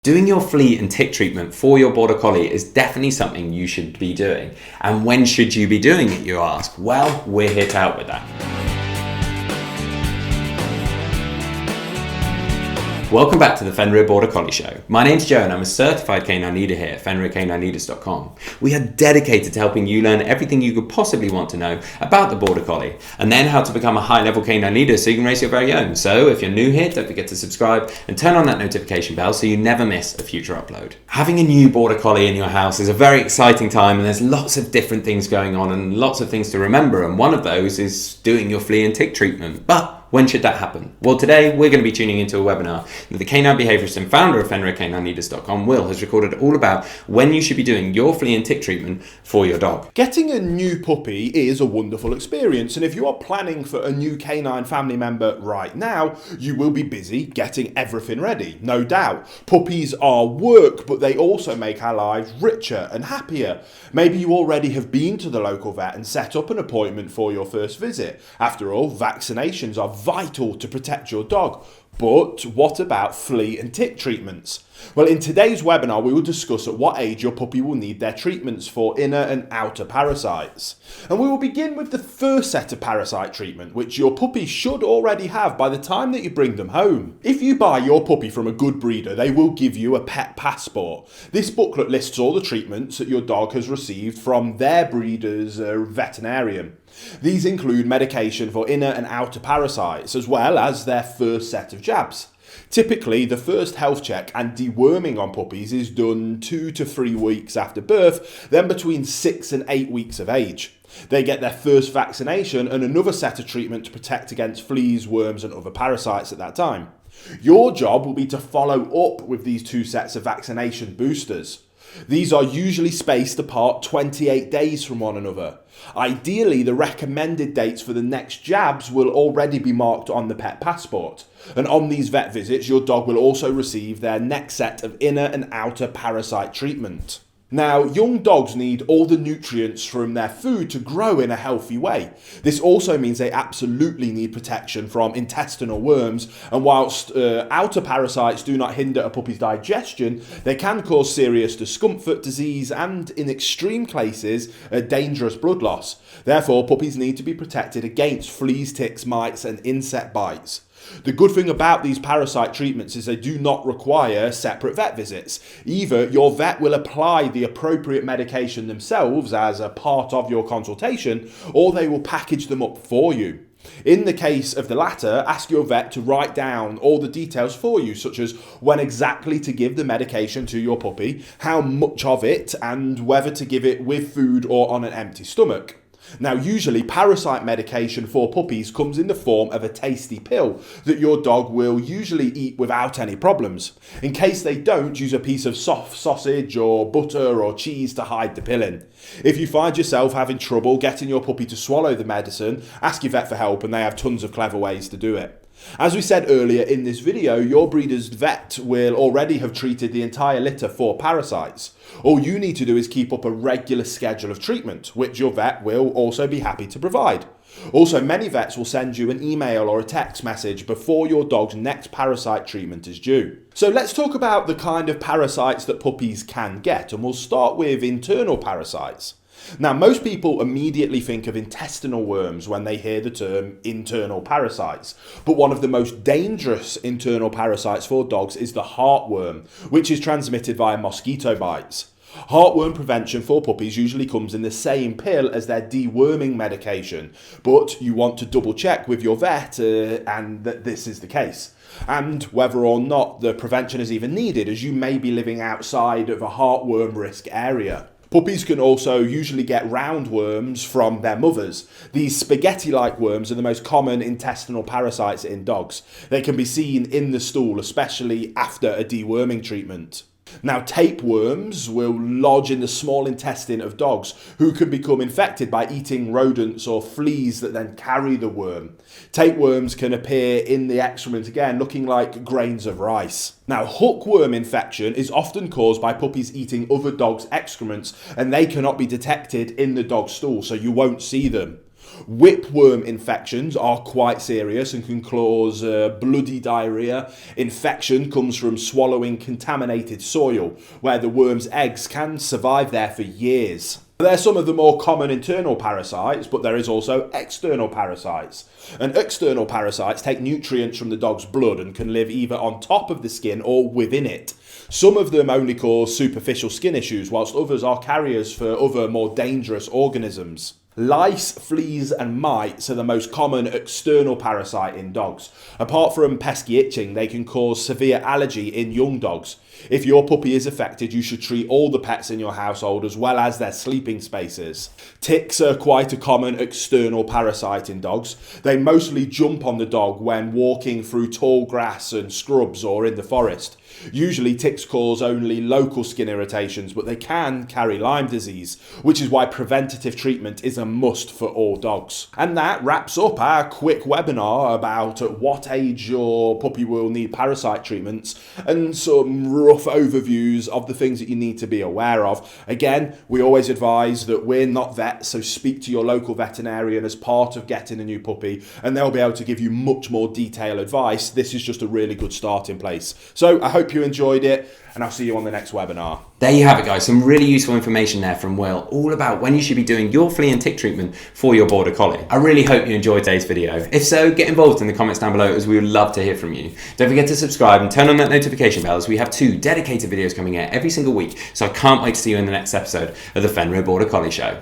Doing your flea and tick treatment for your Border Collie is definitely something you should be doing. And when should you be doing it, you ask? Well, we're here to help with that. Welcome back to the Fenrir Border Collie Show. My name's Joe and I'm a certified canine leader here at FenrirCanineLeaders.com. We are dedicated to helping you learn everything you could possibly want to know about the Border Collie and then how to become a high-level canine leader so you can raise your very own. So if you're new here, don't forget to subscribe and turn on that notification bell so you never miss a future upload. Having a new Border Collie in your house is a very exciting time and there's lots of different things going on and lots of things to remember, and one of those is doing your flea and tick treatment. But when should that happen? Well, today we're going to be tuning into a webinar that the canine behaviourist and founder of FenrirCanineLeaders.com, Will, has recorded all about when you should be doing your flea and tick treatment for your dog. Getting a new puppy is a wonderful experience, and if you are planning for a new canine family member right now, you will be busy getting everything ready, no doubt. Puppies are work, but they also make our lives richer and happier. Maybe you already have been to the local vet and set up an appointment for your first visit. After all, vaccinations are vital to protect your dog. But what about flea and tick treatments? Well, in today's webinar, we will discuss at what age your puppy will need their treatments for inner and outer parasites. And we will begin with the first set of parasite treatment, which your puppy should already have by the time that you bring them home. If you buy your puppy from a good breeder, they will give you a pet passport. This booklet lists all the treatments that your dog has received from their breeder's veterinarian. These include medication for inner and outer parasites, as well as their first set of jabs. Typically, the first health check and deworming on puppies is done 2 to 3 weeks after birth, then between 6 and 8 weeks of age. They get their first vaccination and another set of treatment to protect against fleas, worms and other parasites at that time. Your job will be to follow up with these 2 sets of vaccination boosters. These are usually spaced apart 28 days from one another. Ideally, the recommended dates for the next jabs will already be marked on the pet passport. And on these vet visits, your dog will also receive their next set of inner and outer parasite treatment. Now, young dogs need all the nutrients from their food to grow in a healthy way. This also means they absolutely need protection from intestinal worms, and whilst outer parasites do not hinder a puppy's digestion, they can cause serious discomfort, disease, and in extreme cases, a dangerous blood loss. Therefore, puppies need to be protected against fleas, ticks, mites, and insect bites. The good thing about these parasite treatments is they do not require separate vet visits. Either your vet will apply the appropriate medication themselves as a part of your consultation, or they will package them up for you. In the case of the latter, ask your vet to write down all the details for you, such as when exactly to give the medication to your puppy, how much of it, and whether to give it with food or on an empty stomach. Now, usually parasite medication for puppies comes in the form of a tasty pill that your dog will usually eat without any problems. In case they don't, use a piece of soft sausage or butter or cheese to hide the pill in. If you find yourself having trouble getting your puppy to swallow the medicine, ask your vet for help, and they have tons of clever ways to do it. As we said earlier in this video, your breeder's vet will already have treated the entire litter for parasites. All you need to do is keep up a regular schedule of treatment, which your vet will also be happy to provide. Also, many vets will send you an email or a text message before your dog's next parasite treatment is due. So let's talk about the kind of parasites that puppies can get, and we'll start with internal parasites. Now, most people immediately think of intestinal worms when they hear the term internal parasites, but one of the most dangerous internal parasites for dogs is the heartworm, which is transmitted via mosquito bites. Heartworm prevention for puppies usually comes in the same pill as their deworming medication, but you want to double check with your vet and that this is the case, and whether or not the prevention is even needed, as you may be living outside of a heartworm risk area. Puppies can also usually get roundworms from their mothers. These spaghetti-like worms are the most common intestinal parasites in dogs. They can be seen in the stool, especially after a deworming treatment. Now, tapeworms will lodge in the small intestine of dogs, who can become infected by eating rodents or fleas that then carry the worm. Tapeworms can appear in the excrement again, looking like grains of rice. Now, hookworm infection is often caused by puppies eating other dogs' excrements, and they cannot be detected in the dog's stool, so you won't see them. Whipworm infections are quite serious and can cause bloody diarrhea. Infection comes from swallowing contaminated soil, where the worm's eggs can survive there for years. They're some of the more common internal parasites, but there is also external parasites. And external parasites take nutrients from the dog's blood and can live either on top of the skin or within it. Some of them only cause superficial skin issues, whilst others are carriers for other more dangerous organisms. Lice, fleas and mites are the most common external parasite in dogs. Apart from pesky itching, they can cause severe allergy in young dogs. If your puppy is affected, you should treat all the pets in your household as well as their sleeping spaces. Ticks are quite a common external parasite in dogs. They mostly jump on the dog when walking through tall grass and scrubs or in the forest. Usually ticks cause only local skin irritations, but they can carry Lyme disease, which is why preventative treatment is a must for all dogs. And that wraps up our quick webinar about at what age your puppy will need parasite treatments and some rough overviews of the things that you need to be aware of. Again, we always advise that we're not vets, so speak to your local veterinarian as part of getting a new puppy and they'll be able to give you much more detailed advice. This is just a really good starting place. So I hope you enjoyed it and I'll see you on the next webinar. There you have it, guys. Some really useful information there from Will, all about when you should be doing your flea and tick treatment for your Border Collie. I really hope you enjoyed today's video. If so, get involved in the comments down below as we would love to hear from you. Don't forget to subscribe and turn on that notification bell as we have 2 dedicated videos coming out every single week. So I can't wait to see you in the next episode of the Fenrir Border Collie Show.